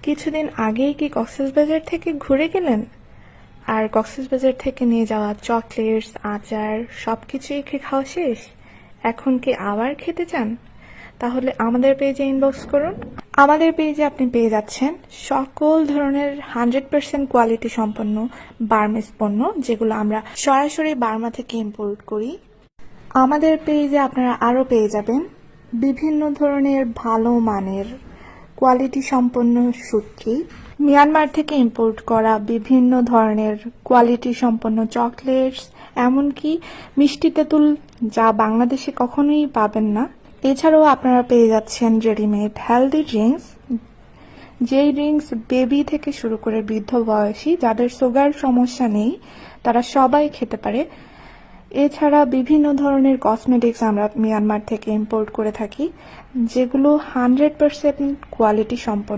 কিছুদিন আগেই কি কক্সবাজার থেকে ঘুরে গেলেন? আর কক্সবাজার থেকে নিয়ে যাওয়া চকলেটস, আচার সবকিছুই কি খাওয়া শেষ? এখন কি আবার খেতে চান? তাহলে আমাদের পেজে ইনবক্স করুন। আমাদের পেজে আপনি পেয়ে যাচ্ছেন সকল ধরনের 100% কোয়ালিটি সম্পন্ন বার্মিজ পণ্য, যেগুলো আমরা সরাসরি বার্মা থেকে ইম্পোর্ট করি। আমাদের পেজে আপনারা আরও পেয়ে যাবেন বিভিন্ন ধরনের ভালো মানের কোয়ালিটি সম্পন্ন সুটকি, মিয়ানমার থেকে ইম্পোর্ট করা বিভিন্ন ধরনের কোয়ালিটি সম্পন্ন চকলেটস, এমনকি মিষ্টি তেঁতুল, যা বাংলাদেশে কখনোই পাবেন না। এছাড়াও আপনারা পেয়ে যাচ্ছেন রেডিমেড হেলদি ড্রিঙ্কস, যেই ড্রিঙ্কস বেবি থেকে শুরু করে বৃদ্ধ বয়সী যাদের সুগার সমস্যা নেই তারা সবাই খেতে পারে। এছাড়া বিভিন্ন ধরনের কসমেটিক্স আমরা মিয়ানমার থেকে ইম্পোর্ট করে থাকি, যেগুলো 100% কোয়ালিটি সম্পন্ন।